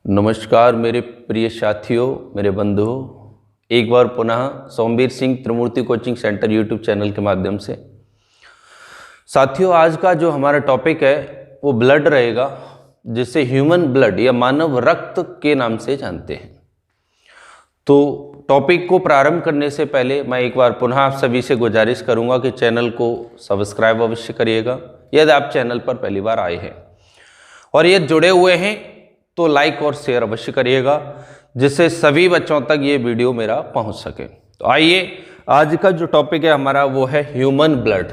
नमस्कार मेरे प्रिय साथियों, मेरे बंधुओं, एक बार पुनः सोमवीर सिंह त्रिमूर्ति कोचिंग सेंटर यूट्यूब चैनल के माध्यम से। साथियों, आज का जो हमारा टॉपिक है वो ब्लड रहेगा, जिसे ह्यूमन ब्लड या मानव रक्त के नाम से जानते हैं। तो टॉपिक को प्रारंभ करने से पहले मैं एक बार पुनः आप सभी से गुजारिश करूंगा कि चैनल को सब्सक्राइब अवश्य करिएगा यदि आप चैनल पर पहली बार आए हैं, और ये जुड़े हुए हैं तो लाइक और शेयर अवश्य करिएगा, जिससे सभी बच्चों तक ये वीडियो मेरा पहुंच सके। तो आइए, आज का जो टॉपिक है हमारा वो है ह्यूमन ब्लड,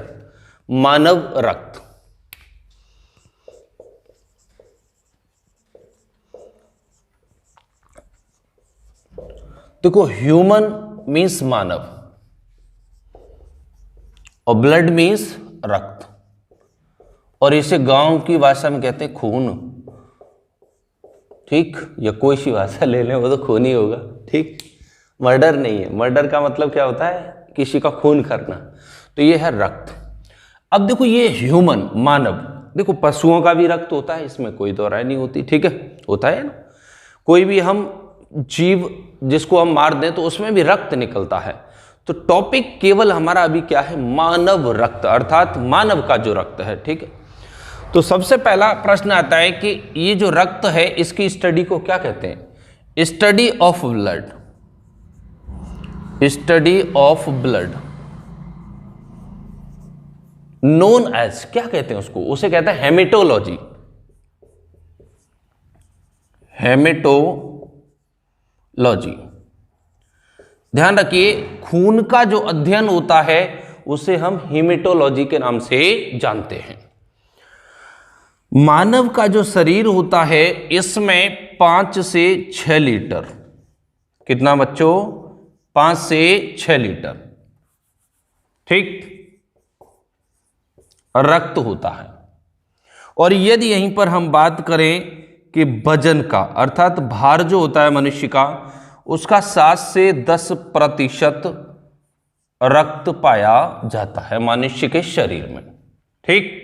मानव रक्त। देखो, ह्यूमन मीन्स मानव और ब्लड मीन्स रक्त, और इसे गांव की भाषा में कहते हैं खून। ठीक, या कोई सी भाषा ले लें, वो तो खून ही होगा। ठीक, मर्डर नहीं है। मर्डर का मतलब क्या होता है? किसी का खून करना। तो ये है रक्त। अब देखो, ये ह्यूमन मानव, देखो पशुओं का भी रक्त होता है, इसमें कोई दो राय नहीं होती। ठीक है, होता है ना। कोई भी हम जीव जिसको हम मार दें तो उसमें भी रक्त निकलता है। तो टॉपिक केवल हमारा अभी क्या है? मानव रक्त, अर्थात मानव का जो रक्त है। ठीक है, तो सबसे पहला प्रश्न आता है कि ये जो रक्त है इसकी स्टडी को क्या कहते हैं? Study of blood. Study of blood known as, क्या कहते हैं उसको? उसे कहते हैं हेमेटोलॉजी। हेमेटोलॉजी, ध्यान रखिए, खून का जो अध्ययन होता है उसे हम हेमेटोलॉजी के नाम से जानते हैं। मानव का जो शरीर होता है इसमें 5 से 6 लीटर, कितना बच्चों? 5 से 6 लीटर, ठीक, रक्त होता है। और यदि यहीं पर हम बात करें कि वजन का, अर्थात भार जो होता है मनुष्य का, उसका 7 से 10% रक्त पाया जाता है मनुष्य के शरीर में। ठीक,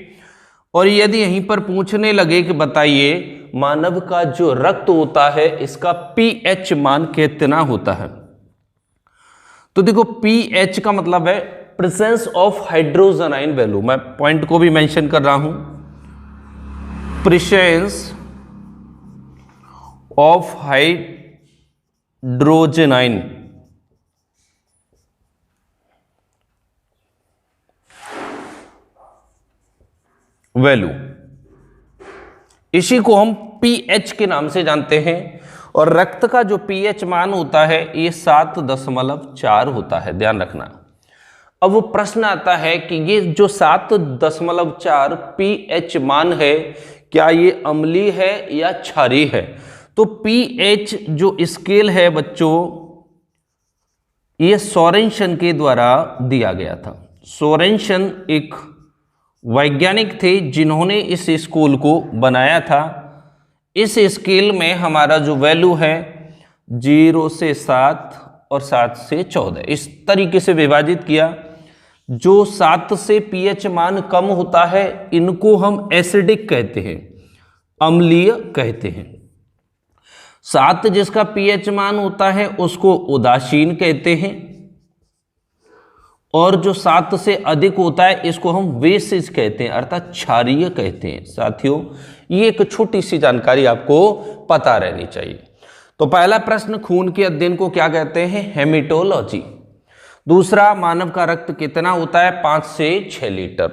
और यदि यहीं पर पूछने लगे कि बताइए मानव का जो रक्त होता है इसका पीएच मान कितना होता है, तो देखो पीएच का मतलब है presence of hydrogen ion value. मैं पॉइंट को भी मेंशन कर रहा हूं, presence of hydrogen ion value, इसी को हम पीएच के नाम से जानते हैं। और रक्त का जो पीएच मान होता है ये 7.4 होता है, ध्यान रखना। अब वो प्रश्न आता है कि ये जो 7.4 पीएच मान है, क्या ये अम्लीय है या क्षारीय है? तो पीएच जो स्केल है बच्चों, ये सोरेनसन के द्वारा दिया गया था। सोरेनसन एक वैज्ञानिक थे जिन्होंने इस स्केल को बनाया था। इस स्केल में हमारा जो वैल्यू है 0 से 7 और 7 से 14 इस तरीके से विभाजित किया। जो 7 से पीएच मान कम होता है इनको हम एसिडिक कहते हैं, अम्लीय कहते हैं। 7 जिसका पीएच मान होता है उसको उदासीन कहते हैं, और जो 7 से अधिक होता है इसको हम बेसिक कहते हैं, अर्थात क्षारीय कहते हैं। साथियों, ये एक छोटी सी जानकारी आपको पता रहनी चाहिए। तो पहला प्रश्न, खून के अध्ययन को क्या कहते हैं? हेमेटोलॉजी। दूसरा, मानव का रक्त कितना होता है? 5 से 6 लीटर।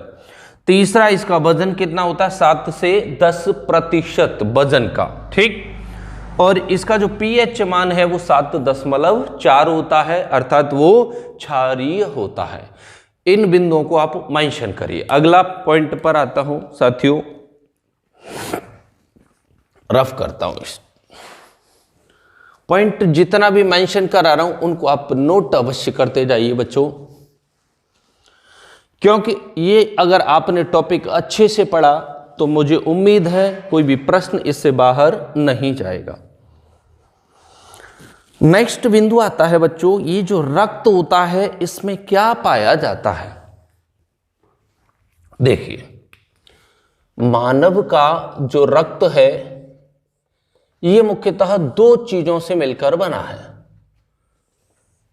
तीसरा, इसका वजन कितना होता है? 7 से 10% वजन का। ठीक, और इसका जो पीएच मान है वो 7.4 होता है, अर्थात वो क्षारीय होता है। इन बिंदुओं को आप मेंशन करिए। अगला पॉइंट पर आता हूं साथियों, रफ करता हूं इस पॉइंट। जितना भी मेंशन करा रहा हूं उनको आप नोट अवश्य करते जाइए बच्चों, क्योंकि ये अगर आपने टॉपिक अच्छे से पढ़ा तो मुझे उम्मीद है कोई भी प्रश्न इससे बाहर नहीं जाएगा। नेक्स्ट बिंदु आता है बच्चों, ये जो रक्त होता है इसमें क्या पाया जाता है? देखिए, मानव का जो रक्त है ये मुख्यतः दो चीजों से मिलकर बना है।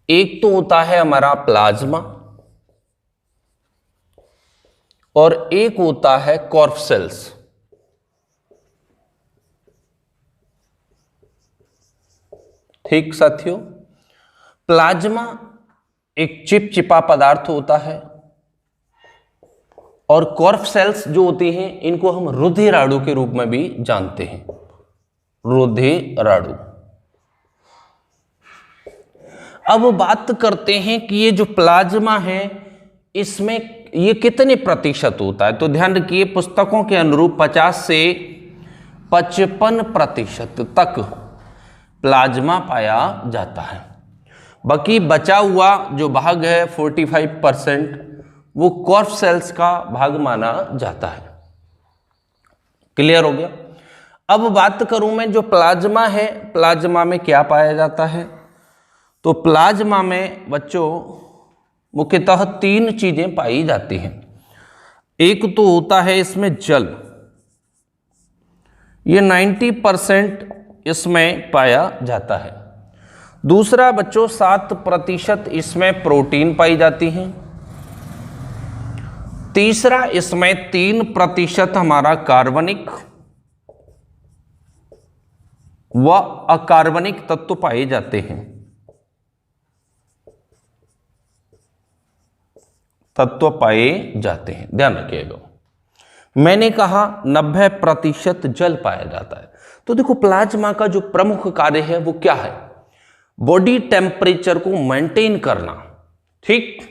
एक तो होता है हमारा प्लाज्मा और एक होता है कॉर्पसेल्स। ठीक साथियों, प्लाज्मा एक चिपचिपा पदार्थ होता है और कॉर्पसेल्स जो होती हैं इनको हम रुधिराणु के रूप में भी जानते हैं, रुधिराणु। अब बात करते हैं कि ये जो प्लाज्मा है इसमें ये कितने प्रतिशत होता है। तो ध्यान रखिए, पुस्तकों के अनुरूप 50 से 55% तक प्लाज्मा पाया जाता है। बाकी बचा हुआ जो भाग है 45% वो कॉर्पसेल्स का भाग माना जाता है। क्लियर हो गया। अब बात करूं मैं जो प्लाज्मा है, प्लाज्मा में क्या पाया जाता है। तो प्लाज्मा में बच्चों मुख्यतः 3 चीजें पाई जाती हैं। एक तो होता है इसमें जल, ये 90% इसमें पाया जाता है। दूसरा बच्चों 7% इसमें प्रोटीन पाई जाती हैं। तीसरा इसमें 3% हमारा कार्बनिक व अकार्बनिक तत्व पाए जाते हैं। तत्व पाए जाते हैं, ध्यान रखिएगा। मैंने कहा 90% जल पाया जाता है। तो देखो प्लाज्मा का जो प्रमुख कार्य है वो क्या है, बॉडी टेम्परेचर को मेंटेन करना। ठीक,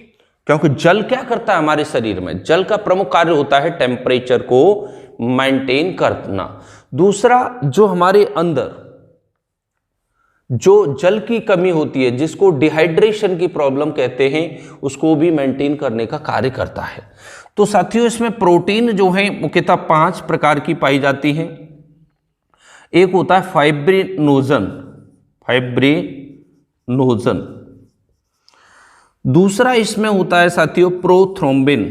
क्योंकि जल क्या करता है हमारे शरीर में, जल का प्रमुख कार्य होता है टेम्परेचर को मेंटेन करना। दूसरा जो हमारे अंदर जो जल की कमी होती है जिसको डिहाइड्रेशन की प्रॉब्लम कहते हैं उसको भी मेंटेन करने का कार्य करता है। तो साथियों इसमें प्रोटीन जो है मुख्यतः 5 प्रकार की पाई जाती है। एक होता है फाइब्रिनोजन, फाइब्रिनोजन। दूसरा इसमें होता है साथियों प्रोथ्रोम्बिन।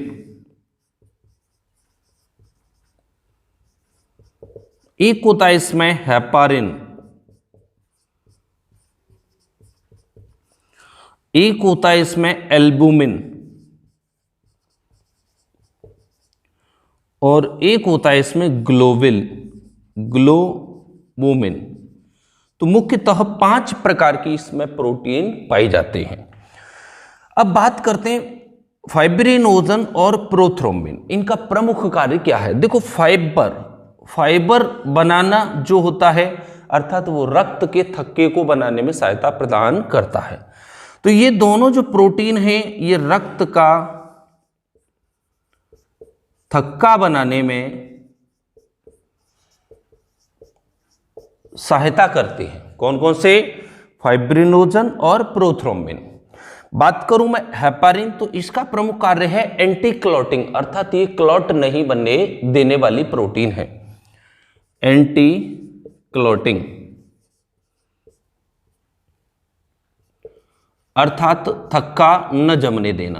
एक होता है इसमें हेपारिन। एक होता है इसमें एल्बुमिन और एक होता है इसमें ग्लोबुमिन। तो मुख्यतः 5 प्रकार की इसमें प्रोटीन पाई जाते हैं। अब बात करते हैं फाइब्रिनोजन और प्रोथ्रोम्बिन, इनका प्रमुख कार्य क्या है। देखो फाइबर बनाना जो होता है अर्थात वो रक्त के थक्के को बनाने में सहायता प्रदान करता है। तो ये दोनों जो प्रोटीन हैं ये रक्त का थक्का बनाने में सहायता करते हैं। कौन कौन से, फाइब्रिनोजन और प्रोथ्रोम्बिन। बात करूं मैं हेपारिन, तो इसका प्रमुख कार्य है एंटी क्लॉटिंग, अर्थात ये क्लॉट नहीं बनने देने वाली प्रोटीन है, एंटी क्लॉटिंग, अर्थात थक्का न जमने देना,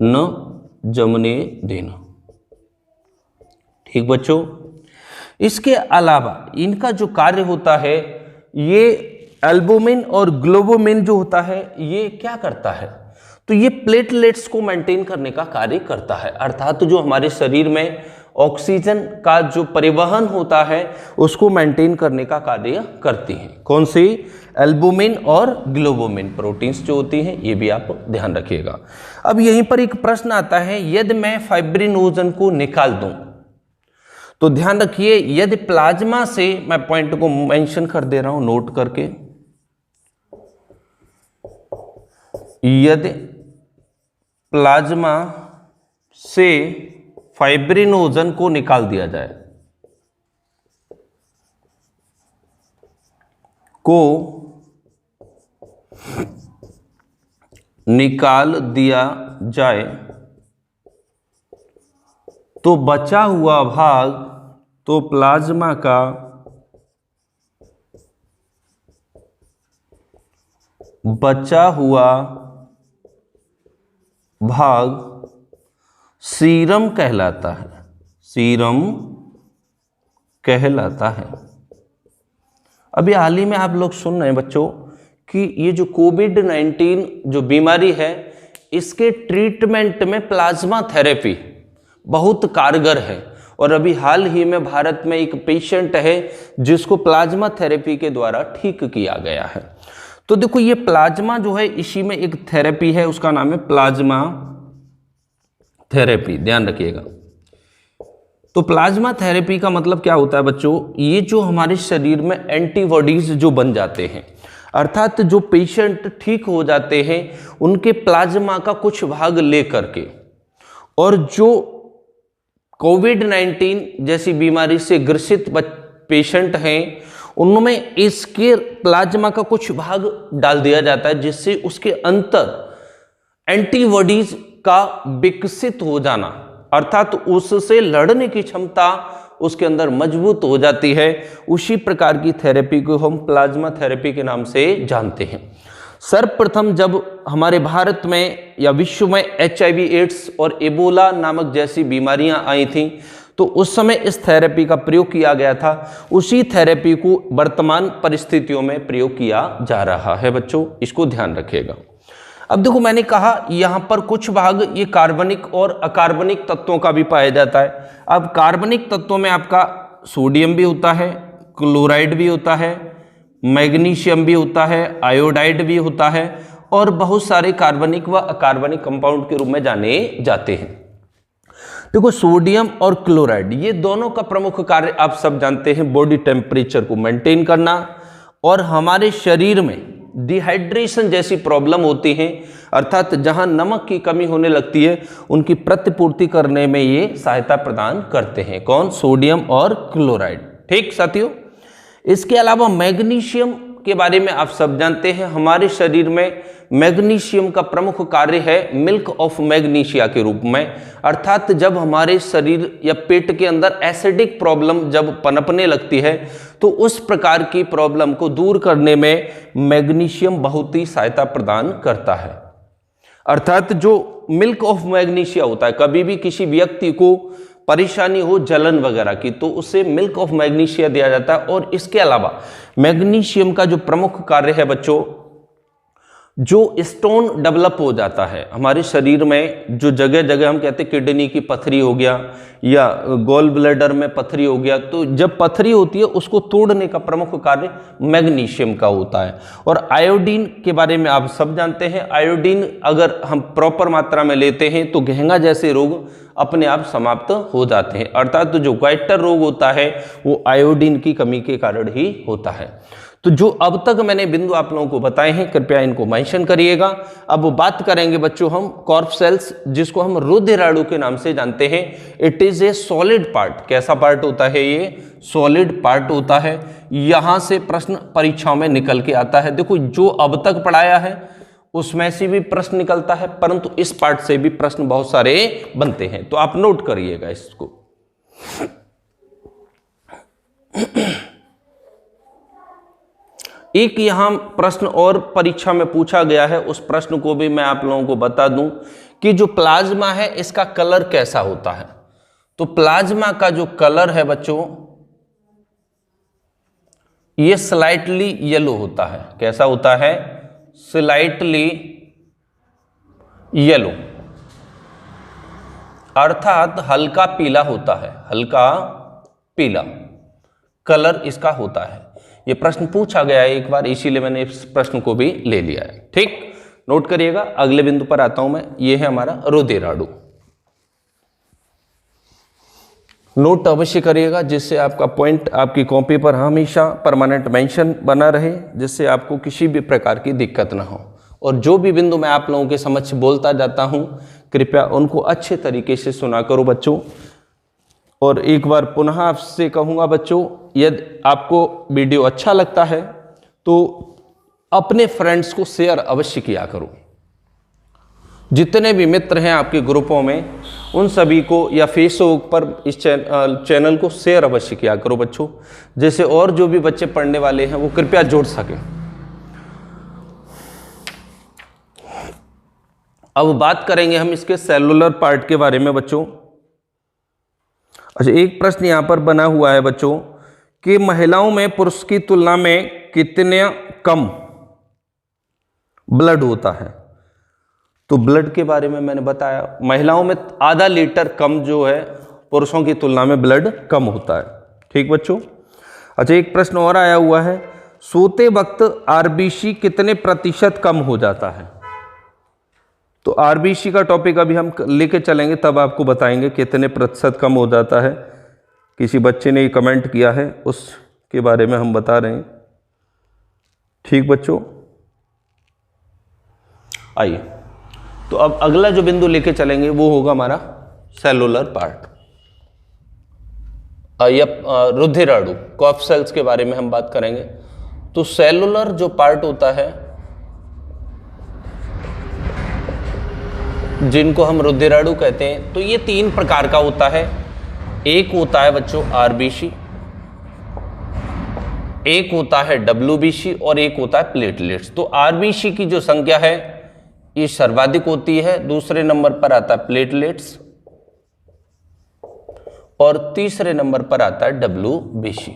न जमने देना। ठीक बच्चों, इसके अलावा इनका जो कार्य होता है ये एल्बुमिन और ग्लोबुमिन जो होता है ये क्या करता है, तो ये प्लेटलेट्स को मेंटेन करने का कार्य करता है। अर्थात जो हमारे शरीर में ऑक्सीजन का जो परिवहन होता है उसको मेंटेन करने का कार्य करती हैं। कौन सी, एल्बुमिन और ग्लोबुमिन प्रोटीन्स जो होती हैं, ये भी आप ध्यान रखिएगा। अब यहीं पर एक प्रश्न आता है, यदि मैं फाइब्रिनोजन को निकाल दूं, तो ध्यान रखिए यदि प्लाज्मा से, मैं पॉइंट को मेंशन कर दे रहा हूं नोट करके, यदि प्लाज्मा से फाइब्रिनोजन को निकाल दिया जाए, को निकाल दिया जाए तो बचा हुआ भाग, तो प्लाज्मा का बचा हुआ भाग सीरम कहलाता है, सीरम कहलाता है। अभी हाल ही में आप लोग सुन रहे हैं बच्चों कि ये जो कोविड-19 जो बीमारी है, इसके ट्रीटमेंट में प्लाज्मा थेरेपी बहुत कारगर है। और अभी हाल ही में भारत में एक पेशेंट है जिसको प्लाज्मा थेरेपी के द्वारा ठीक किया गया है। तो देखो ये प्लाज्मा जो है, इसी में एक थेरेपी है, उसका नाम है प्लाज्मा थेरेपी, ध्यान रखिएगा। तो प्लाज्मा थेरेपी का मतलब क्या होता है बच्चों, ये जो हमारे शरीर में एंटीबॉडीज जो बन जाते हैं, अर्थात जो पेशेंट ठीक हो जाते हैं उनके प्लाज्मा का कुछ भाग ले करके, और जो कोविड-19 जैसी बीमारी से ग्रसित पेशेंट हैं उनमें इसके प्लाज्मा का कुछ भाग डाल दिया जाता है, जिससे उसके अंदर एंटीबॉडीज का विकसित हो जाना, अर्थात उससे लड़ने की क्षमता उसके अंदर मजबूत हो जाती है। उसी प्रकार की थेरेपी को हम प्लाज्मा थेरेपी के नाम से जानते हैं। सर्वप्रथम जब हमारे भारत में या विश्व में HIV एड्स और एबोला नामक जैसी बीमारियां आई थीं, तो उस समय इस थेरेपी का प्रयोग किया गया था। उसी थेरेपी को वर्तमान परिस्थितियों में प्रयोग किया जा रहा है बच्चों, इसको ध्यान रखिएगा। अब देखो मैंने कहा यहाँ पर कुछ भाग ये कार्बनिक और अकार्बनिक तत्वों का भी पाया जाता है। अब कार्बनिक तत्वों में आपका सोडियम भी होता है, क्लोराइड भी होता है, मैग्नीशियम भी होता है, आयोडाइड भी होता है, और बहुत सारे कार्बनिक व अकार्बनिक कंपाउंड के रूप में जाने जाते हैं। देखो सोडियम और क्लोराइड ये दोनों का प्रमुख कार्य आप सब जानते हैं, बॉडी टेम्परेचर को मेंटेन करना, और हमारे शरीर में डिहाइड्रेशन जैसी प्रॉब्लम होती है, अर्थात जहां नमक की कमी होने लगती है उनकी प्रतिपूर्ति करने में ये सहायता प्रदान करते हैं। कौन? सोडियम और क्लोराइड। ठीक साथियों, इसके अलावा मैग्नीशियम के बारे में आप सब जानते हैं। हमारे शरीर में मैग्नीशियम का प्रमुख कार्य है मिल्क ऑफ मैग्नीशिया के रूप में, अर्थात जब हमारे शरीर या पेट के अंदर एसिडिक प्रॉब्लम जब पनपने लगती है तो उस प्रकार की प्रॉब्लम को दूर करने में मैग्नीशियम बहुत ही सहायता प्रदान करता है। अर्थात जो मिल्क ऑफ मैग्नीशिया होता है, कभी भी किसी व्यक्ति को परेशानी हो जलन वगैरह की तो उसे मिल्क ऑफ मैग्नीशिया दिया जाता है। और इसके अलावा मैग्नीशियम का जो प्रमुख कार्य है बच्चों, जो स्टोन डेवलप हो जाता है हमारे शरीर में, जो जगह जगह हम कहते हैं किडनी की पथरी हो गया या गॉल ब्लैडर में पथरी हो गया, तो जब पथरी होती है उसको तोड़ने का प्रमुख कार्य मैग्नीशियम का होता है। और आयोडीन के बारे में आप सब जानते हैं। आयोडीन अगर हम प्रॉपर मात्रा में लेते हैं तो घेंगा जैसे रोग अपने आप समाप्त हो जाते हैं, अर्थात तो जो क्वाइटर रोग होता है वो आयोडीन की कमी के कारण ही होता है। तो जो अब तक मैंने बिंदु आप लोगों को बताए हैं कृपया इनको मेंशन करिएगा। अब बात करेंगे बच्चों हम कॉर्प सेल्स, जिसको हम रुधिराणु के नाम से जानते हैं। It is a solid part. कैसा पार्ट होता है? ये सॉलिड पार्ट होता है। यहां से प्रश्न परीक्षाओं में निकल के आता है। देखो जो अब तक पढ़ाया है उसमें से भी प्रश्न निकलता है, परंतु इस पार्ट से भी प्रश्न बहुत सारे बनते हैं, तो आप नोट करिएगा इसको। एक यहां प्रश्न और परीक्षा में पूछा गया है, उस प्रश्न को भी मैं आप लोगों को बता दूं कि जो प्लाज्मा है इसका कलर कैसा होता है। तो प्लाज्मा का जो कलर है बच्चों, ये स्लाइटली येलो होता है। कैसा होता है? स्लाइटली येलो, अर्थात हल्का पीला होता है। हल्का पीला कलर इसका होता है। ये प्रश्न पूछा गया है एक बार, इसीलिए मैंने इस प्रश्न को भी ले लिया है। ठीक, नोट करिएगा। अगले बिंदु पर आता हूं मैं। ये है हमारा रुधिराणु। नोट अवश्य करिएगा जिससे आपका पॉइंट आपकी कॉपी पर हमेशा परमानेंट मेंशन बना रहे, जिससे आपको किसी भी प्रकार की दिक्कत ना हो। और जो भी बिंदु मैं आप लोगों के समक्ष बोलता जाता हूं कृपया उनको अच्छे तरीके से सुना करो बच्चों। और एक बार पुनः आपसे कहूँगा बच्चों, यदि आपको वीडियो अच्छा लगता है तो अपने फ्रेंड्स को शेयर अवश्य किया करो। जितने भी मित्र हैं आपके ग्रुपों में उन सभी को या फेसबुक पर इस चैनल को शेयर अवश्य किया करो बच्चों, जैसे और जो भी बच्चे पढ़ने वाले हैं वो कृपया जुड़ सकें। अब बात करेंगे हम इसके सेलुलर पार्ट के बारे में बच्चों। अच्छा, एक प्रश्न यहां पर बना हुआ है बच्चों कि महिलाओं में पुरुष की तुलना में कितने कम ब्लड होता है। तो ब्लड के बारे में मैंने बताया, महिलाओं में आधा लीटर कम जो है, पुरुषों की तुलना में ब्लड कम होता है। ठीक बच्चों। अच्छा, एक प्रश्न और आया हुआ है, सोते वक्त आरबीसी कितने प्रतिशत कम हो जाता है। तो आरबीसी का टॉपिक अभी हम लेके चलेंगे, तब आपको बताएंगे कितने प्रतिशत कम हो जाता है। किसी बच्चे ने कमेंट किया है, उसके बारे में हम बता रहे हैं। ठीक बच्चों, आइए तो अब अगला जो बिंदु लेके चलेंगे वो होगा हमारा सेलुलर पार्ट या रुधिराणु, कॉफ सेल्स के बारे में हम बात करेंगे। तो सेलुलर जो पार्ट होता है, जिनको हम रुधिराणु कहते हैं, तो ये 3 प्रकार का होता है। एक होता है बच्चों आरबीसी, एक होता है डब्ल्यूबीसी और एक होता है प्लेटलेट्स। तो आरबीसी की जो संख्या है ये सर्वाधिक होती है, दूसरे नंबर पर आता है प्लेटलेट्स और तीसरे नंबर पर आता है डब्ल्यूबीसी।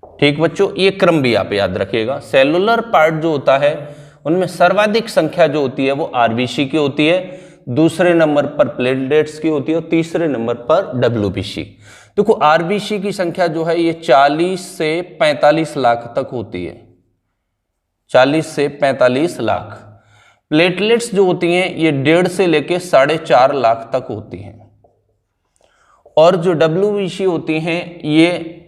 ठीक बच्चों, ये क्रम भी आप याद रखिएगा। सेलुलर पार्ट जो होता है उनमें सर्वाधिक संख्या जो होती है वो आरबीसी की होती है, दूसरे नंबर पर प्लेटलेट्स की होती है और तीसरे नंबर पर डब्ल्यूबीसी। देखो आरबीसी की संख्या जो है ये 40 से 45 लाख तक होती है, 40 से 45 लाख। प्लेटलेट्स जो होती हैं ये 1.5 से लेके 4.5 लाख तक होती हैं और जो डब्ल्यूबीसी होती हैं ये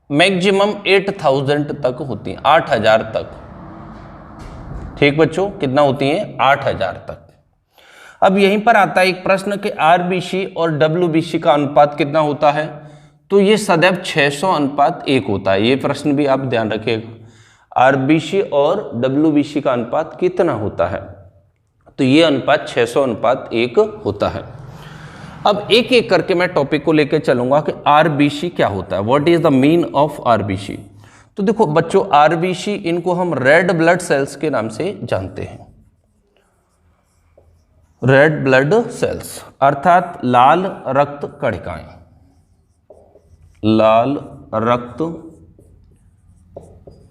मैक्सिमम 8000 तक होती हैं, 8000 तक। ठीक बच्चों, कितना होती हैं? 8000 तक। अब यहीं पर आता है एक प्रश्न कि आरबीसी और डब्ल्यूबीसी का अनुपात कितना होता है। तो ये सदैव 600:1 होता है। ये प्रश्न भी आप ध्यान रखिएगा, आरबीसी और डब्ल्यूबीसी का अनुपात कितना होता है। तो ये अनुपात 600:1 होता है। अब एक एक करके मैं टॉपिक को लेकर चलूंगा कि आरबीसी क्या होता है, what is the mean of RBC. तो देखो बच्चों, आरबीसी इनको हम रेड ब्लड सेल्स के नाम से जानते हैं। रेड ब्लड सेल्स अर्थात लाल रक्त कणिकाएं, लाल रक्त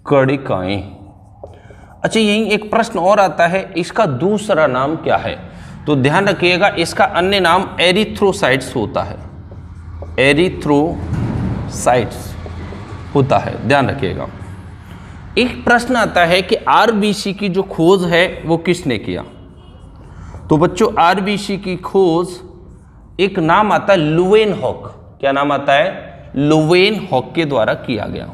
कणिकाएं। अच्छा, यही एक प्रश्न और आता है, इसका दूसरा नाम क्या है। तो ध्यान रखिएगा, इसका अन्य नाम एरिथ्रोसाइट्स होता है, एरिथ्रोसाइट्स होता है, ध्यान रखिएगा। एक प्रश्न आता है कि आरबीसी की जो खोज है वो किसने किया। तो बच्चों आरबीसी की खोज एक नाम आता है लुवेनहॉक। क्या नाम आता है? लुवेनहॉक के द्वारा किया गया,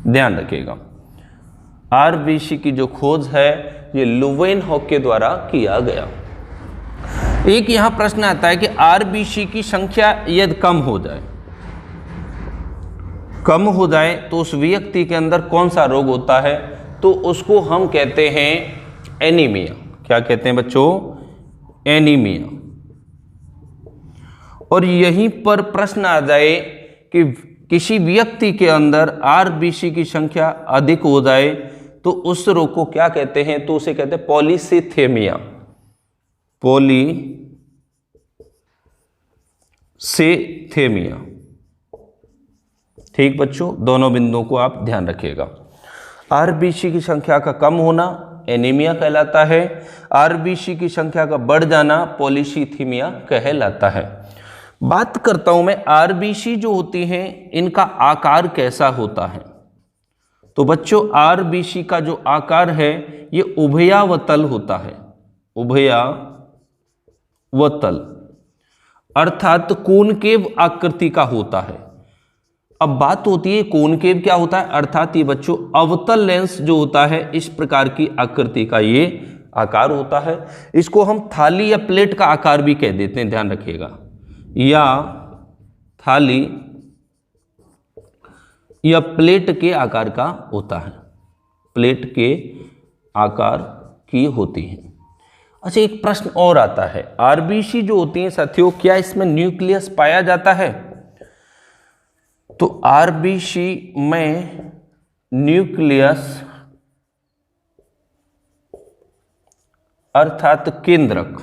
ध्यान रखिएगा। आरबीसी की जो खोज है ये लुवेनहॉक के द्वारा किया गया। एक यहां प्रश्न आता है कि आरबीसी की संख्या यदि कम हो जाए तो उस व्यक्ति के अंदर कौन सा रोग होता है। तो उसको हम कहते हैं एनीमिया। क्या कहते हैं बच्चों? एनीमिया। और यहीं पर प्रश्न आ जाए कि किसी व्यक्ति के अंदर आरबीसी की संख्या अधिक हो जाए तो उस रोग को क्या कहते हैं। तो उसे कहते हैं पॉलीसिथेमिया, पॉलीसिथेमिया। ठीक बच्चों, दोनों बिंदुओं को आप ध्यान रखिएगा। आरबीसी की संख्या का कम होना एनीमिया कहलाता है, आरबीसी की संख्या का बढ़ जाना पॉलीसिथेमिया कहलाता है। बात करता हूं मैं आरबीसी जो होती हैं इनका आकार कैसा होता है। तो बच्चों आरबीसी का जो आकार है ये उभयावतल होता है, उभयावतल अर्थात कोनकेव आकृति का होता है। अब बात होती है कोनकेव क्या होता है, अर्थात ये बच्चों अवतल लेंस जो होता है इस प्रकार की आकृति का ये आकार होता है। इसको हम थाली या प्लेट का आकार भी कह देते हैं, ध्यान रखिएगा, या थाली या प्लेट के आकार का होता है, प्लेट के आकार की होती है। अच्छा, एक प्रश्न और आता है, आरबीसी जो होती हैं साथियों क्या इसमें न्यूक्लियस पाया जाता है। तो आरबीसी में न्यूक्लियस अर्थात केंद्रक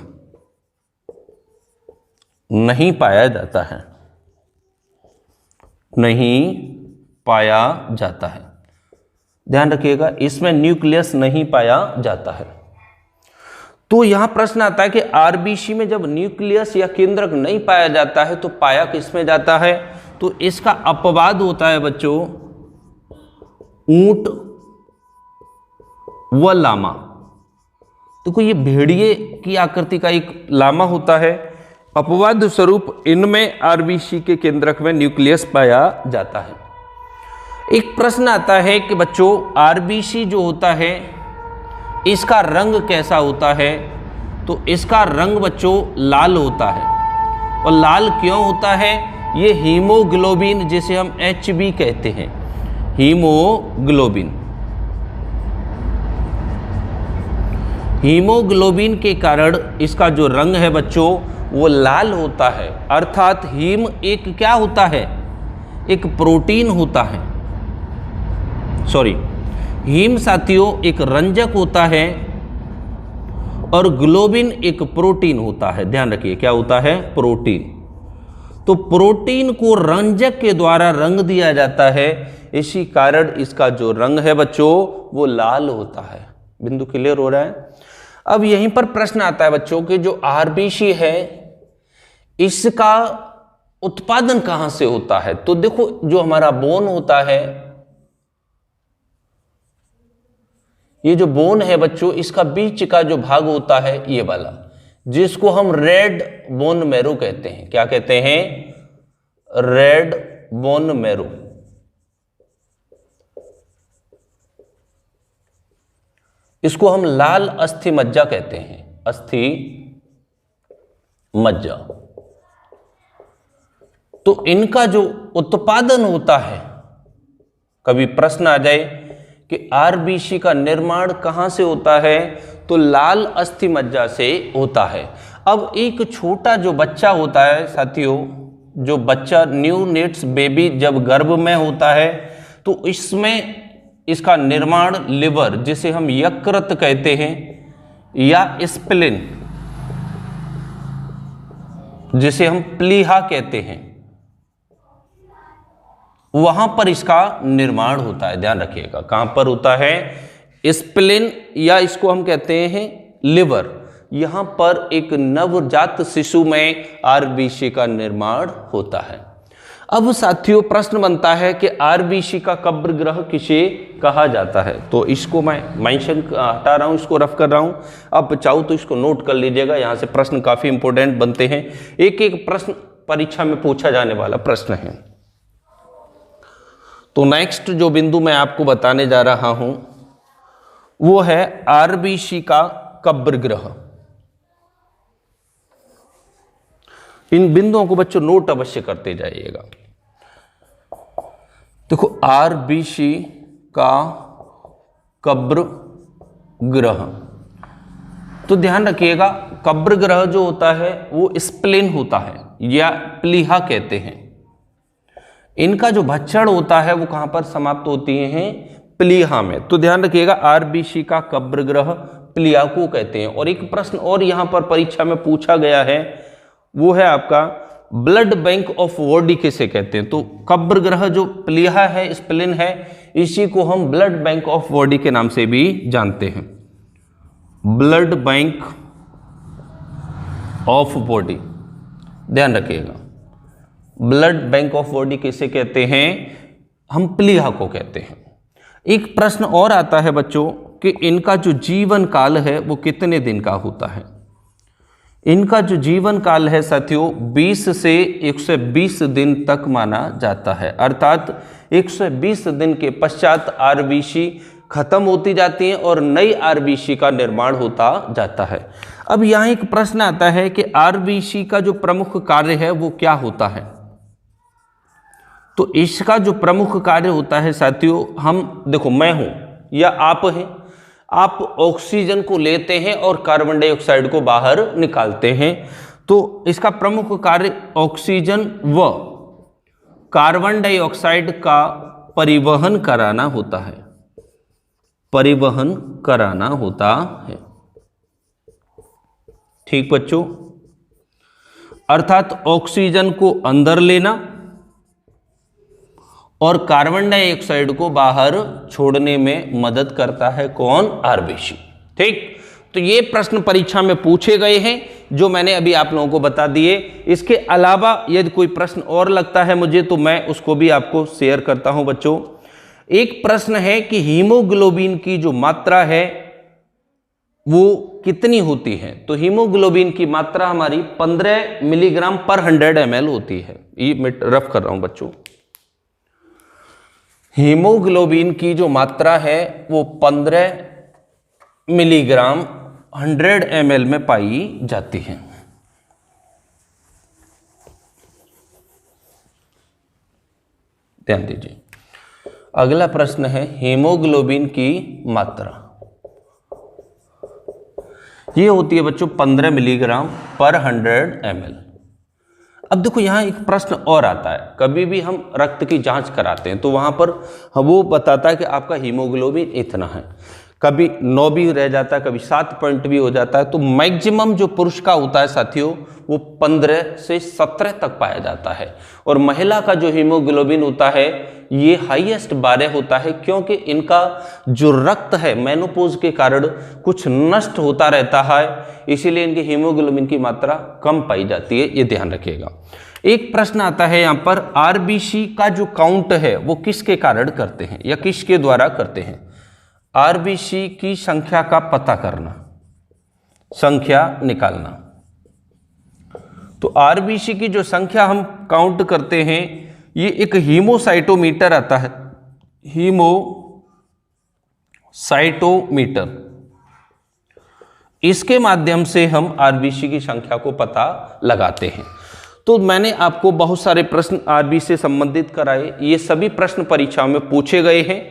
नहीं पाया जाता है, नहीं पाया जाता है। ध्यान रखिएगा, इसमें न्यूक्लियस नहीं पाया जाता है। तो यहां प्रश्न आता है कि आरबीसी में जब न्यूक्लियस या केंद्रक नहीं पाया जाता है तो पाया किसमें जाता है? तो इसका अपवाद होता है बच्चों ऊंट व लामा। देखो ये भेड़िए की आकृति का एक लामा होता है, अपवाद स्वरूप इनमें आरबीसी के केंद्रक में न्यूक्लियस पाया जाता है। एक प्रश्न आता है कि बच्चों आरबीसी जो होता है इसका रंग कैसा होता है? तो इसका रंग बच्चों लाल होता है। और लाल क्यों होता है? ये हीमोग्लोबिन जिसे हम HB कहते हैं, हीमोग्लोबिन के कारण इसका जो रंग है बच्चों वो लाल होता है। अर्थात हीम एक क्या होता है? एक प्रोटीन होता है। हीम साथियों एक रंजक होता है और ग्लोबिन एक प्रोटीन होता है। ध्यान रखिए क्या होता है? प्रोटीन। तो प्रोटीन को रंजक के द्वारा रंग दिया जाता है, इसी कारण इसका जो रंग है बच्चों वो लाल होता है। बिंदु क्लियर हो रहा है? अब यहीं पर प्रश्न आता है बच्चों कि जो आरबीसी है इसका उत्पादन कहां से होता है? तो देखो जो हमारा बोन होता है, ये जो बोन है बच्चों इसका बीच का जो भाग होता है ये वाला, जिसको हम रेड बोन मैरो कहते हैं। क्या कहते हैं? Red bone marrow. इसको हम लाल अस्थि मज्जा कहते हैं, अस्थि मज्जा। तो इनका जो उत्पादन होता है, कभी प्रश्न आ जाए कि आरबीसी का निर्माण कहां से होता है? तो लाल अस्थि मज्जा से होता है। अब एक छोटा जो बच्चा होता है साथियों, जो बच्चा न्यू नेट्स बेबी जब गर्भ में होता है तो इसमें इसका निर्माण लिवर जिसे हम यकृत कहते हैं या स्प्लिन जिसे हम प्लीहा कहते हैं, वहां पर इसका निर्माण होता है। ध्यान रखिएगा कहां पर होता है? स्प्लिन या इसको हम कहते हैं लिवर। यहां पर एक नवजात शिशु में आरबीसी का निर्माण होता है। अब साथियों प्रश्न बनता है कि आरबीसी का कब्र ग्रह किसे कहा जाता है? तो इसको मैं मेंशन हटा रहा हूं, इसको रफ कर रहा हूं। आप चाहो तो इसको नोट कर लीजिएगा, यहां से प्रश्न काफी इंपॉर्टेंट बनते हैं। एक एक प्रश्न परीक्षा में पूछा जाने वाला प्रश्न है। तो नेक्स्ट जो बिंदु मैं आपको बताने जा रहा हूं वो है आरबीसी का कब्र ग्रह। इन बिंदुओं को बच्चों नोट अवश्य करते जाइएगा। देखो आरबीसी का कब्र ग्रह, तो ध्यान रखिएगा कब्र ग्रह जो होता है वो स्प्लिन होता है या प्लीहा कहते हैं। इनका जो भक्षण होता है वो कहां पर समाप्त होती हैं? प्लीहा में। तो ध्यान रखिएगा आरबीसी का कब्र ग्रह प्लीहा को कहते हैं। और एक प्रश्न और यहां पर परीक्षा में पूछा गया है, वो है आपका ब्लड बैंक ऑफ बॉडी किसे कहते हैं? तो कब्र ग्रह जो प्लीहा है, स्प्लिन है, इसी को हम ब्लड बैंक ऑफ बॉडी के नाम से भी जानते हैं। ब्लड बैंक ऑफ बॉडी, ध्यान रखिएगा ब्लड बैंक ऑफ बॉडी किसे कहते हैं? हम प्लीहा को कहते हैं। एक प्रश्न और आता है बच्चों कि इनका जो जीवन काल है वो कितने दिन का होता है? इनका जो जीवन काल है साथियों 20 से 120 दिन तक माना जाता है। अर्थात 120 दिन के पश्चात आरबीसी खत्म होती जाती हैं और नई आरबीसी का निर्माण होता जाता है। अब यहाँ एक प्रश्न आता है कि आरबीसी का जो प्रमुख कार्य है वो क्या होता है? तो इसका जो प्रमुख कार्य होता है साथियों, हम देखो मैं हूं या आप हैं, आप ऑक्सीजन को लेते हैं और कार्बन डाइऑक्साइड को बाहर निकालते हैं। तो इसका प्रमुख कार्य ऑक्सीजन व कार्बन डाइऑक्साइड का परिवहन कराना होता है, परिवहन कराना होता है। ठीक बच्चों, अर्थात ऑक्सीजन को अंदर लेना और कार्बन डाइऑक्साइड को बाहर छोड़ने में मदद करता है कौन? आरबीसी। ठीक, तो ये प्रश्न परीक्षा में पूछे गए हैं जो मैंने अभी आप लोगों को बता दिए। इसके अलावा यदि कोई प्रश्न और लगता है मुझे तो मैं उसको भी आपको शेयर करता हूं बच्चों। एक प्रश्न है कि हीमोग्लोबिन की जो मात्रा है वो कितनी होती है? तो हीमोग्लोबिन की मात्रा हमारी 15 मिलीग्राम पर 100 ml होती है। ये मैं रफ कर रहा हूं बच्चों। हीमोग्लोबिन की जो मात्रा है वो 15 मिलीग्राम 100 ml में पाई जाती है। ध्यान दीजिए। अगला प्रश्न है हीमोग्लोबिन की मात्रा, ये होती है बच्चों 15 मिलीग्राम पर 100 ml। अब देखो यहां एक प्रश्न और आता है, कभी भी हम रक्त की जांच कराते हैं तो वहां पर वो बताता है कि आपका हीमोग्लोबिन इतना है, कभी 9 भी रह जाता है, कभी 7 पॉइंट भी हो जाता है। तो मैक्सिमम जो पुरुष का होता है साथियों वो 15 से 17 तक पाया जाता है, और महिला का जो हीमोग्लोबिन होता है ये हाईएस्ट 12 होता है, क्योंकि इनका जो रक्त है मेनोपॉज के कारण कुछ नष्ट होता रहता है, इसीलिए इनकी हीमोग्लोबिन की मात्रा कम पाई जाती है, ये ध्यान रखिएगा। एक प्रश्न आता है यहां पर, आरबीसी का जो काउंट है वो किसके कारण करते हैं या किसके द्वारा करते हैं? आरबीसी की संख्या का पता करना, संख्या निकालना। तो आरबीसी की जो संख्या हम काउंट करते हैं ये एक हीमोसाइटोमीटर आता है, हीमोसाइटोमीटर, इसके माध्यम से हम आरबीसी की संख्या को पता लगाते हैं। तो मैंने आपको बहुत सारे प्रश्न आरबीसी से संबंधित कराए, ये सभी प्रश्न परीक्षा में पूछे गए हैं।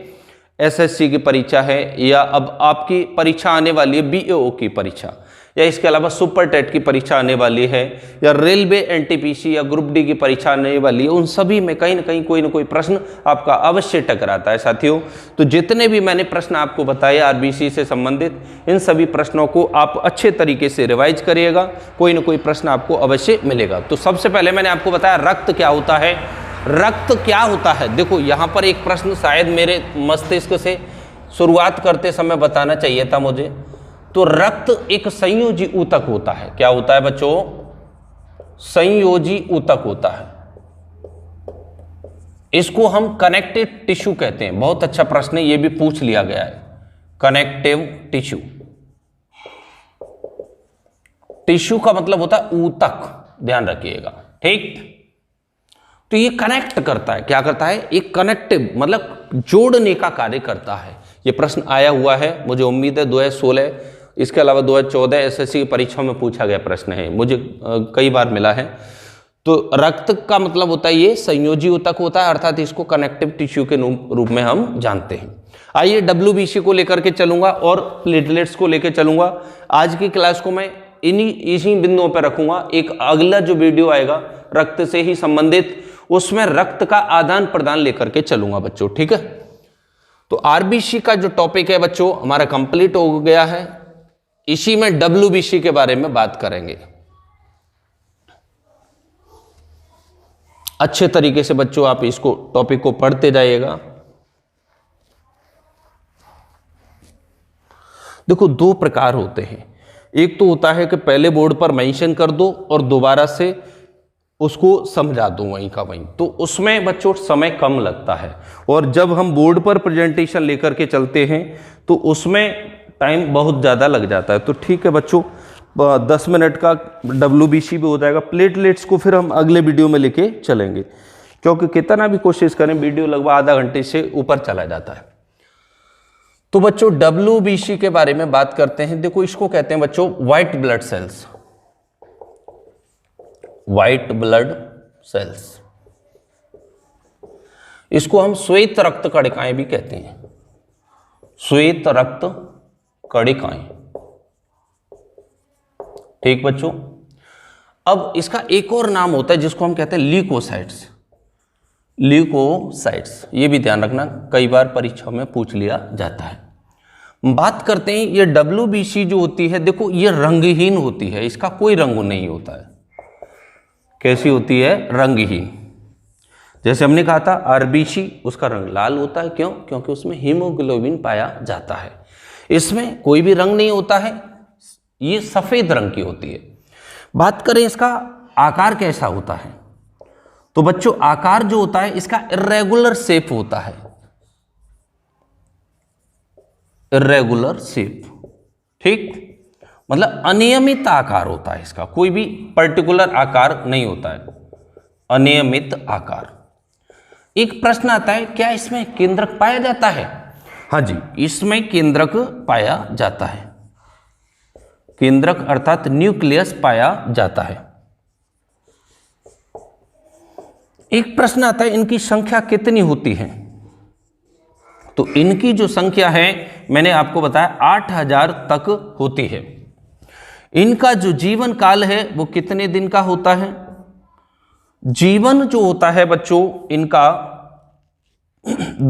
एसएससी की परीक्षा है या अब आपकी परीक्षा आने वाली है बीएओ की परीक्षा, या इसके अलावा सुपर टेट की परीक्षा आने वाली है, या रेलवे एनटीपीसी या ग्रुप डी की परीक्षा आने वाली है, उन सभी में कहीं ना कहीं कोई ना कोई प्रश्न आपका अवश्य टकराता है साथियों। तो जितने भी मैंने प्रश्न आपको बताए आरबीसी से संबंधित, इन सभी प्रश्नों को आप अच्छे तरीके से रिवाइज करिएगा, कोई ना कोई प्रश्न आपको अवश्य मिलेगा। तो सबसे पहले मैंने आपको बताया रक्त क्या होता है। रक्त क्या होता है, देखो यहां पर एक प्रश्न शायद मेरे मस्तिष्क से शुरुआत करते समय बताना चाहिए था मुझे। तो रक्त एक संयोजी ऊतक होता है। क्या होता है बच्चों? संयोजी ऊतक होता है। इसको हम कनेक्टिव टिश्यू कहते हैं। बहुत अच्छा प्रश्न है, ये भी पूछ लिया गया है। कनेक्टिव टिश्यू, टिश्यू का मतलब होता है ऊतक, ध्यान रखिएगा। ठीक, तो ये कनेक्ट करता है, क्या करता है? एक कनेक्टिव मतलब जोड़ने का कार्य करता है। ये प्रश्न आया हुआ है, मुझे उम्मीद है 2016, इसके अलावा 2014 एसएससी की परीक्षा में पूछा गया प्रश्न है, मुझे कई बार मिला है। तो रक्त का मतलब होता है ये संयोजी ऊतक होता है, अर्थात इसको कनेक्टिव टिश्यू के रूप में हम जानते हैं। आइए डब्ल्यूबीसी को लेकर के चलूंगा और प्लेटलेट्स को लेकर चलूंगा। आज की क्लास को मैं इसी बिंदुओं पर रखूंगा। एक अगला जो वीडियो आएगा रक्त से ही संबंधित, उसमें रक्त का आदान प्रदान लेकर के चलूंगा बच्चों, ठीक है। तो आरबीसी का जो टॉपिक है बच्चों हमारा कंप्लीट हो गया है। इसी में डब्ल्यूबीसी के बारे में बात करेंगे। अच्छे तरीके से बच्चों आप इसको टॉपिक को पढ़ते जाइएगा। देखो दो प्रकार होते हैं, एक तो होता है कि पहले बोर्ड पर मेंशन कर दो और दोबारा से उसको समझा दो वहीं का वहीं, तो उसमें बच्चों समय कम लगता है। और जब हम बोर्ड पर प्रेजेंटेशन लेकर के चलते हैं तो उसमें टाइम बहुत ज़्यादा लग जाता है। तो ठीक है बच्चों, 10 मिनट का डब्ल्यूबीसी भी हो जाएगा। प्लेटलेट्स को फिर हम अगले वीडियो में लेके चलेंगे, क्योंकि कितना भी कोशिश करें वीडियो लगभग आधा घंटे से ऊपर चला जाता है। तो बच्चों डब्ल्यूबीसी के बारे में बात करते हैं। देखो इसको कहते हैं बच्चों white blood cells, white blood cells. इसको हम श्वेत रक्त कणिकाएं भी कहते हैं, श्वेत रक्त कणिकाएं। ठीक बच्चों, अब इसका एक और नाम होता है जिसको हम कहते हैं ल्यूकोसाइट्स, ल्यूकोसाइट्स। ये भी ध्यान रखना, कई बार परीक्षा में पूछ लिया जाता है। बात करते हैं ये डब्ल्यूबीसी जो होती है, देखो ये रंगहीन होती है, इसका कोई रंग नहीं होता है। कैसी होती है? रंगहीन। जैसे हमने कहा था आरबीसी, उसका रंग लाल होता है, क्यों? क्योंकि उसमें हीमोग्लोबिन पाया जाता है। इसमें कोई भी रंग नहीं होता है, ये सफेद रंग की होती है। बात करें इसका आकार कैसा होता है, तो बच्चों आकार जो होता है इसका इर्रेगुलर शेप होता है, इर्रेगुलर शेप, ठीक, मतलब अनियमित आकार होता है इसका, कोई भी पर्टिकुलर आकार नहीं होता है, अनियमित आकार। एक प्रश्न आता है, क्या इसमें केंद्रक पाया जाता है? हाँ जी, इसमें केंद्रक पाया जाता है, केंद्रक अर्थात न्यूक्लियस पाया जाता है। एक प्रश्न आता है, इनकी संख्या कितनी होती है? तो इनकी जो संख्या है मैंने आपको बताया 8000 तक होती है। इनका जो जीवन काल है वो कितने दिन का होता है? जीवन जो होता है बच्चों इनका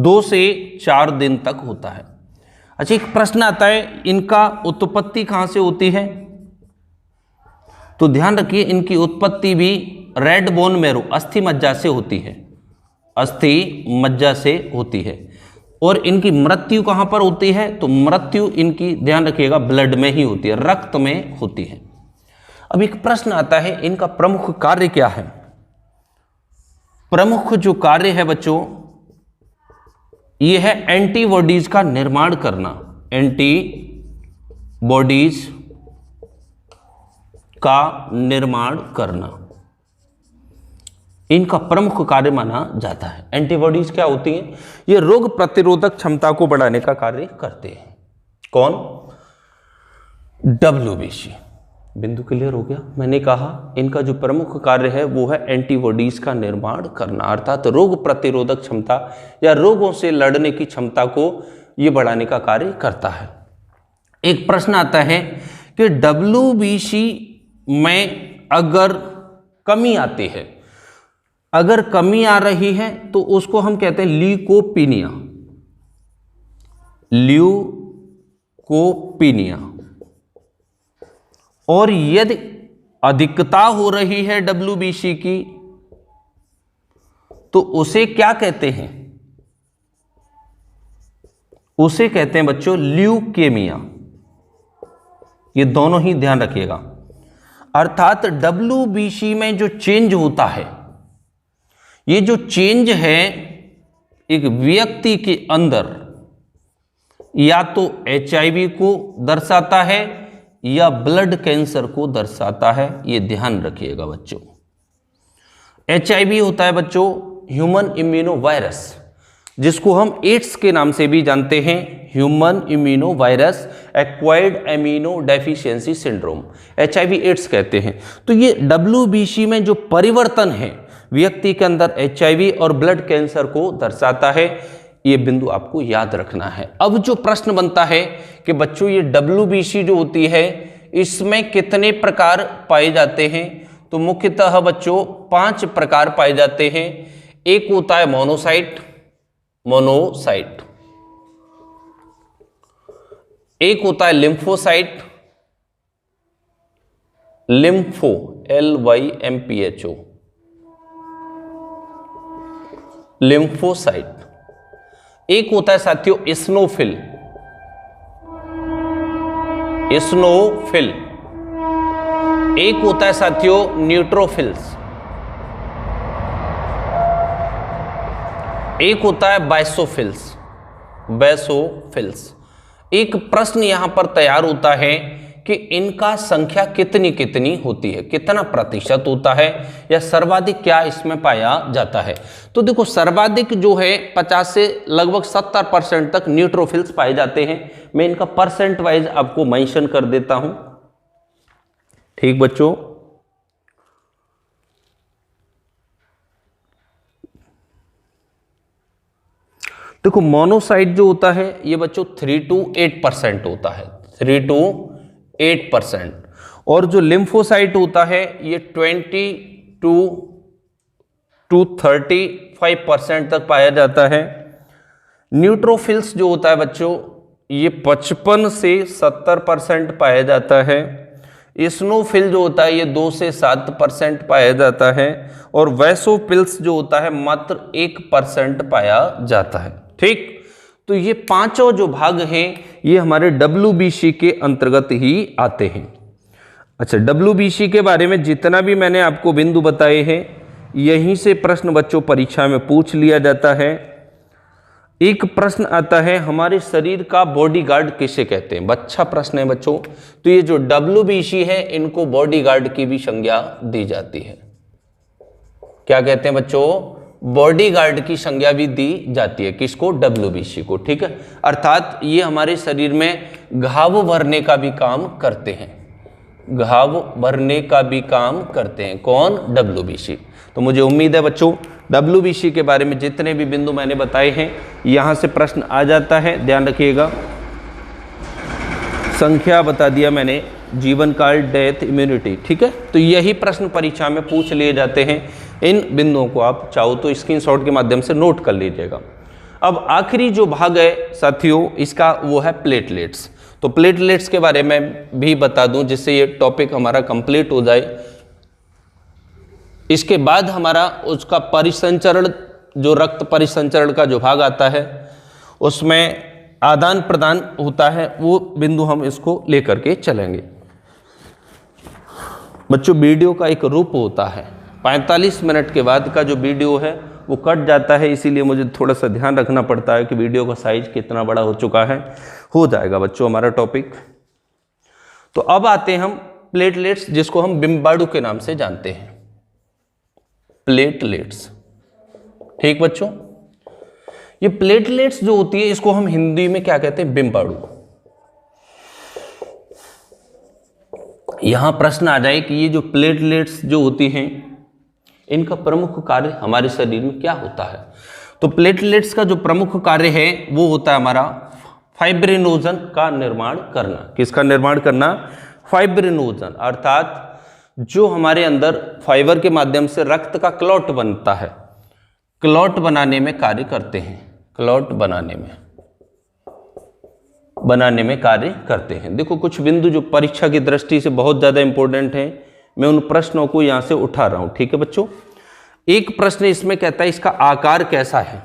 2 से 4 दिन तक होता है। अच्छा, एक प्रश्न आता है, इनका उत्पत्ति कहां से होती है? तो ध्यान रखिए, इनकी उत्पत्ति भी रेड बोन मैरो, अस्थि मज्जा से होती है, अस्थि मज्जा से होती है। और इनकी मृत्यु कहां पर होती है? तो मृत्यु इनकी, ध्यान रखिएगा, ब्लड में ही होती है, रक्त में होती है। अब एक प्रश्न आता है, इनका प्रमुख कार्य क्या है? प्रमुख जो कार्य है बच्चों ये है एंटीबॉडीज का निर्माण करना, एंटीबॉडीज का निर्माण करना इनका प्रमुख कार्य माना जाता है। एंटीबॉडीज क्या होती हैं? ये रोग प्रतिरोधक क्षमता को बढ़ाने का कार्य करते हैं। कौन? WBC। बिंदु क्लियर हो गया? मैंने कहा इनका जो प्रमुख कार्य है वो है एंटीबॉडीज का निर्माण करना, अर्थात रोग प्रतिरोधक क्षमता या रोगों से लड़ने की क्षमता को ये बढ़ाने का कार्य करता है। एक प्रश्न आता है कि WBC में अगर कमी आती है, अगर कमी आ रही है तो उसको हम कहते हैं ल्यूकोपीनिया, ल्यूकोपीनिया। और यदि अधिकता हो रही है WBC की तो उसे क्या कहते हैं? उसे कहते हैं बच्चों ल्यूकेमिया। ये दोनों ही ध्यान रखिएगा। अर्थात WBC में जो चेंज होता है, ये जो चेंज है एक व्यक्ति के अंदर या तो HIV को दर्शाता है या ब्लड कैंसर को दर्शाता है, ये ध्यान रखिएगा बच्चों। HIV होता है बच्चों ह्यूमन इम्यूनो वायरस, जिसको हम एड्स के नाम से भी जानते हैं, human immuno virus acquired amino deficiency syndrome, HIV AIDS कहते हैं। तो ये WBC में जो परिवर्तन है व्यक्ति के अंदर HIV और ब्लड कैंसर को दर्शाता है, ये बिंदु आपको याद रखना है। अब जो प्रश्न बनता है कि बच्चों ये WBC जो होती है इसमें कितने प्रकार पाए जाते हैं? तो मुख्यतः बच्चों 5 प्रकार पाए जाते हैं। एक होता है मोनोसाइट, मोनोसाइट। एक होता है लिम्फोसाइट, लिम्फो, LYMPHO, लिम्फोसाइट। एक होता है साथियों इस्नोफिल, इस्नोफिल। एक होता है साथियों न्यूट्रोफिल्स। एक होता है बाइसोफिल्स, बैसोफिल्स। एक प्रश्न यहां पर तैयार होता है कि इनका संख्या कितनी कितनी होती है, कितना प्रतिशत होता है या सर्वाधिक क्या इसमें पाया जाता है? तो देखो सर्वाधिक जो है 50 से लगभग 70% तक न्यूट्रोफिल्स पाए जाते हैं। मैं इनका परसेंट वाइज आपको मेंशन कर देता हूं, ठीक बच्चों। देखो मोनोसाइट जो होता है ये बच्चों 3 to 8% होता है, 3 to 8%। और जो लिम्फोसाइट होता है ये 20 to 35% तक पाया जाता है। न्यूट्रोफिल्स जो होता है बच्चों ये 55 से 70% पाया जाता है। इस्नोफिल जो होता है ये 2 से 7% पाया जाता है और वैसोफिल्स जो होता है मात्र 1% पाया जाता है। ठीक, तो ये पांचों जो भाग हैं ये हमारे WBC के अंतर्गत ही आते हैं। अच्छा, WBC के बारे में जितना भी मैंने आपको बिंदु बताए हैं यहीं से प्रश्न बच्चों परीक्षा में पूछ लिया जाता है। एक प्रश्न आता है हमारे शरीर का बॉडीगार्ड किसे कहते हैं, अच्छा प्रश्न है बच्चों। तो ये जो WBC है इनको बॉडीगार्ड की भी संज्ञा दी जाती है। क्या कहते हैं बच्चों, बॉडीगार्ड की संज्ञा भी दी जाती है। किसको, WBC को। ठीक है, अर्थात ये हमारे शरीर में घाव भरने का भी काम करते हैं, घाव भरने का भी काम करते हैं। कौन, WBC। तो मुझे उम्मीद है बच्चों WBC के बारे में जितने भी बिंदु मैंने बताए हैं यहां से प्रश्न आ जाता है, ध्यान रखिएगा। संख्या बता दिया मैंने, जीवन काल, डेथ, इम्यूनिटी। ठीक है, तो यही प्रश्न परीक्षा में पूछ लिए जाते हैं। इन बिंदुओं को आप चाहो तो स्क्रीनशॉट के माध्यम से नोट कर लीजिएगा। अब आखिरी जो भाग है साथियों इसका वो है प्लेटलेट्स। तो प्लेटलेट्स के बारे में भी बता दूं जिससे ये टॉपिक हमारा कंप्लीट हो जाए। इसके बाद हमारा उसका परिसंचरण, जो रक्त परिसंचरण का जो भाग आता है उसमें आदान प्रदान होता है, वो बिंदु हम इसको लेकर के चलेंगे। बच्चों वीडियो का एक रूप होता है, 45 मिनट के बाद का जो वीडियो है वो कट जाता है, इसीलिए मुझे थोड़ा सा ध्यान रखना पड़ता है कि वीडियो का साइज कितना बड़ा हो चुका है। हो जाएगा बच्चों हमारा टॉपिक। तो अब आते हैं हम प्लेटलेट्स, जिसको हम बिम्बाणु के नाम से जानते हैं, प्लेटलेट्स। ठीक बच्चों, ये प्लेटलेट्स जो होती है इसको हम हिंदी में क्या कहते हैं, बिम्बाणु। यहां प्रश्न आ जाए कि ये जो प्लेटलेट्स जो होती हैं इनका प्रमुख कार्य हमारे शरीर में क्या होता है। तो प्लेटलेट्स का जो प्रमुख कार्य है वो होता है हमारा फाइब्रिनोजन का निर्माण करना। किसका निर्माण करना, फाइब्रिनोजन, अर्थात जो हमारे अंदर फाइबर के माध्यम से रक्त का क्लॉट बनता है, क्लॉट बनाने में कार्य करते हैं, क्लॉट बनाने में कार्य करते हैं। देखो कुछ बिंदु जो परीक्षा की दृष्टि से बहुत ज़्यादा इंपॉर्टेंट हैं, मैं उन प्रश्नों को यहाँ से उठा रहा हूँ। ठीक है बच्चों, एक प्रश्न इसमें कहता है इसका आकार कैसा है।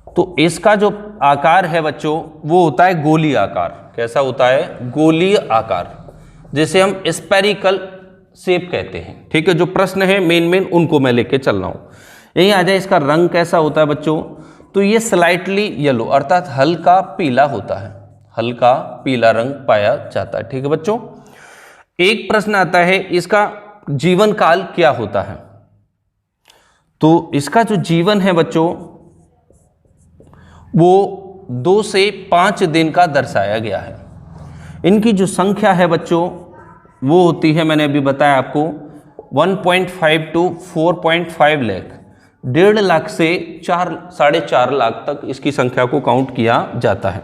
तो इसका जो आकार है बच्चों वो होता है गोलीय आकार। कैसा होता है, गोलीय आकार, जिसे हम स्पेरिकल शेप कहते हैं। ठीक है, जो प्रश्न है मेन उनको मैं लेके चल रहा हूँ। यही आ जाए, इसका रंग कैसा होता है बच्चों, तो ये स्लाइटली येलो, अर्थात हल्का पीला होता है, हल्का पीला रंग पाया जाता है। ठीक है बच्चों, एक प्रश्न आता है इसका जीवन काल क्या होता है। तो इसका जो जीवन है बच्चों वो 2 से 5 दिन का दर्शाया गया है। इनकी जो संख्या है बच्चों वो होती है, मैंने अभी बताया आपको, 1.5 to 4.5 लाख, 1.5 लाख से 4-4.5 लाख तक इसकी संख्या को काउंट किया जाता है।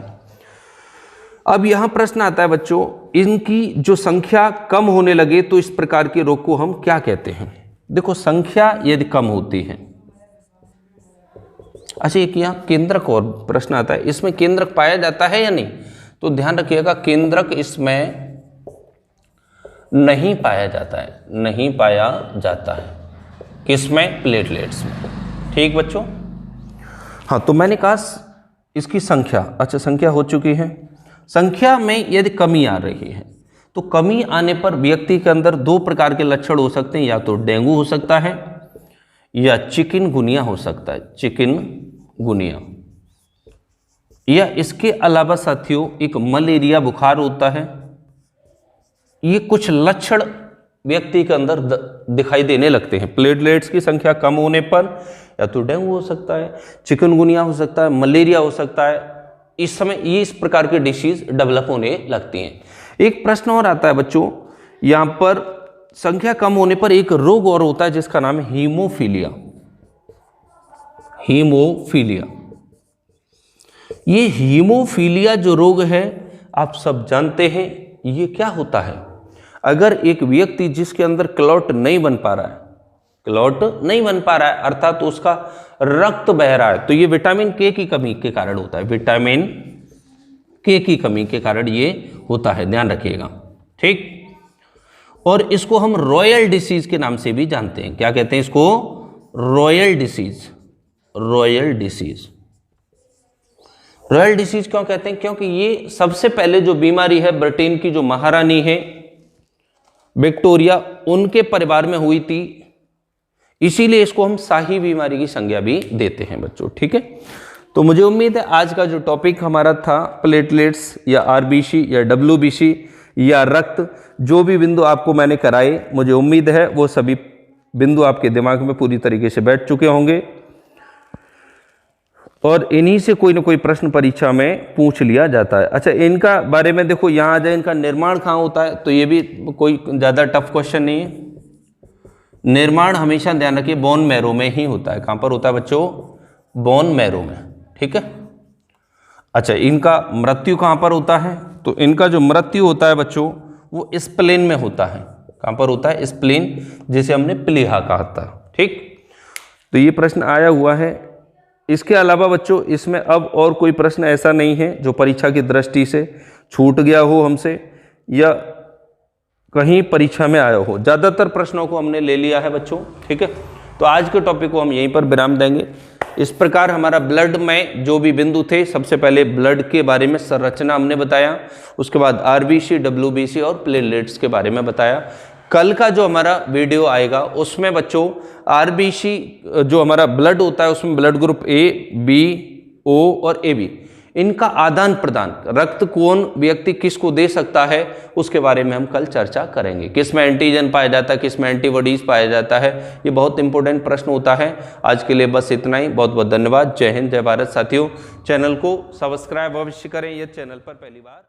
अब यहां प्रश्न आता है बच्चों, इनकी जो संख्या कम होने लगे तो इस प्रकार के रोग को हम क्या कहते हैं। देखो संख्या यदि कम होती है, अच्छा एक यहाँ केंद्रक और प्रश्न आता है, इसमें केंद्रक पाया जाता है या नहीं। तो ध्यान रखिएगा केंद्रक इसमें नहीं पाया जाता है, नहीं पाया जाता है। किसमें, प्लेटलेट्स में। ठीक बच्चों, हाँ तो मैंने कहा इसकी संख्या, अच्छा संख्या हो चुकी है। संख्या में यदि कमी आ रही है तो कमी आने पर व्यक्ति के अंदर 2 प्रकार के लक्षण हो सकते हैं, या तो डेंगू हो सकता है या चिकनगुनिया हो सकता है, चिकनगुनिया। या इसके अलावा साथियों एक मलेरिया बुखार होता है। ये कुछ लक्षण व्यक्ति के अंदर दिखाई देने लगते हैं। प्लेटलेट्स की संख्या कम होने पर या तो डेंगू हो सकता है, चिकनगुनिया हो सकता है, मलेरिया हो सकता है। इस समय ये इस प्रकार की डिसीज डेवलप होने लगती हैं। एक प्रश्न और आता है बच्चों, यहाँ पर संख्या कम होने पर एक रोग और होता है जिसका नाम है हीमोफीलिया। हीमोफीलिया, ये हीमोफीलिया जो रोग है आप सब जानते हैं ये क्या होता है। अगर एक व्यक्ति जिसके अंदर क्लॉट नहीं बन पा रहा है, क्लॉट नहीं बन पा रहा है अर्थात तो उसका रक्त बह रहा है, तो ये विटामिन के की कमी के कारण होता है, विटामिन के की कमी के कारण ये होता है, ध्यान रखिएगा। ठीक, और इसको हम रॉयल डिसीज के नाम से भी जानते हैं। क्या कहते हैं इसको? Royal disease. Royal disease. Royal disease क्यों कहते हैं? क्योंकि ये सबसे पहले जो बीमारी है ब्रिटेन की जो महारानी है विक्टोरिया, उनके परिवार में हुई थी, इसीलिए इसको हम शाही बीमारी की संज्ञा भी देते हैं बच्चों। ठीक है, तो मुझे उम्मीद है आज का जो टॉपिक हमारा था प्लेटलेट्स या आरबीसी या डब्ल्यूबीसी या रक्त, जो भी बिंदु आपको मैंने कराए, मुझे उम्मीद है वो सभी बिंदु आपके दिमाग में पूरी तरीके से बैठ चुके होंगे और इन्हीं से कोई ना कोई प्रश्न परीक्षा में पूछ लिया जाता है। अच्छा, इनका बारे में देखो, यहाँ आ जाए, इनका निर्माण कहाँ होता है, तो ये भी कोई ज़्यादा टफ क्वेश्चन नहीं है। निर्माण हमेशा ध्यान रखिए बोन मैरो में ही होता है। कहाँ पर होता है बच्चों? बोन मैरो में। ठीक है। अच्छा, इनका मृत्यु कहाँ पर होता है? तो इनका जो मृत्यु होता है बच्चों वो स्प्लेन में होता है। कहाँ पर होता है? स्प्लेन, जिसे हमने प्लीहा कहा था। ठीक, तो ये प्रश्न आया हुआ है। इसके अलावा बच्चों इसमें अब और कोई प्रश्न ऐसा नहीं है जो परीक्षा की दृष्टि से छूट गया हो हमसे या कहीं परीक्षा में आया हो। ज़्यादातर प्रश्नों को हमने ले लिया है बच्चों। ठीक है, तो आज के टॉपिक को हम यहीं पर विराम देंगे। इस प्रकार हमारा ब्लड में जो भी बिंदु थे, सबसे पहले ब्लड के बारे में संरचना हमने बताया, उसके बाद आरबीसी, डब्ल्यूबीसी और प्लेटलेट्स के बारे में बताया। कल का जो हमारा वीडियो आएगा उसमें बच्चों आरबीसी जो हमारा ब्लड होता है उसमें ब्लड ग्रुप ए, बी, ओ और ए बी, इनका आदान प्रदान, रक्त कौन व्यक्ति किसको दे सकता है, उसके बारे में हम कल चर्चा करेंगे। किस में एंटीजन पाया जाता है, किस में एंटीबॉडीज पाया जाता है, ये बहुत इंपॉर्टेंट प्रश्न होता है। आज के लिए बस इतना ही। बहुत बहुत धन्यवाद। जय हिंद, जय भारत। साथियों, चैनल को सब्सक्राइब अवश्य करें, ये चैनल पर पहली बार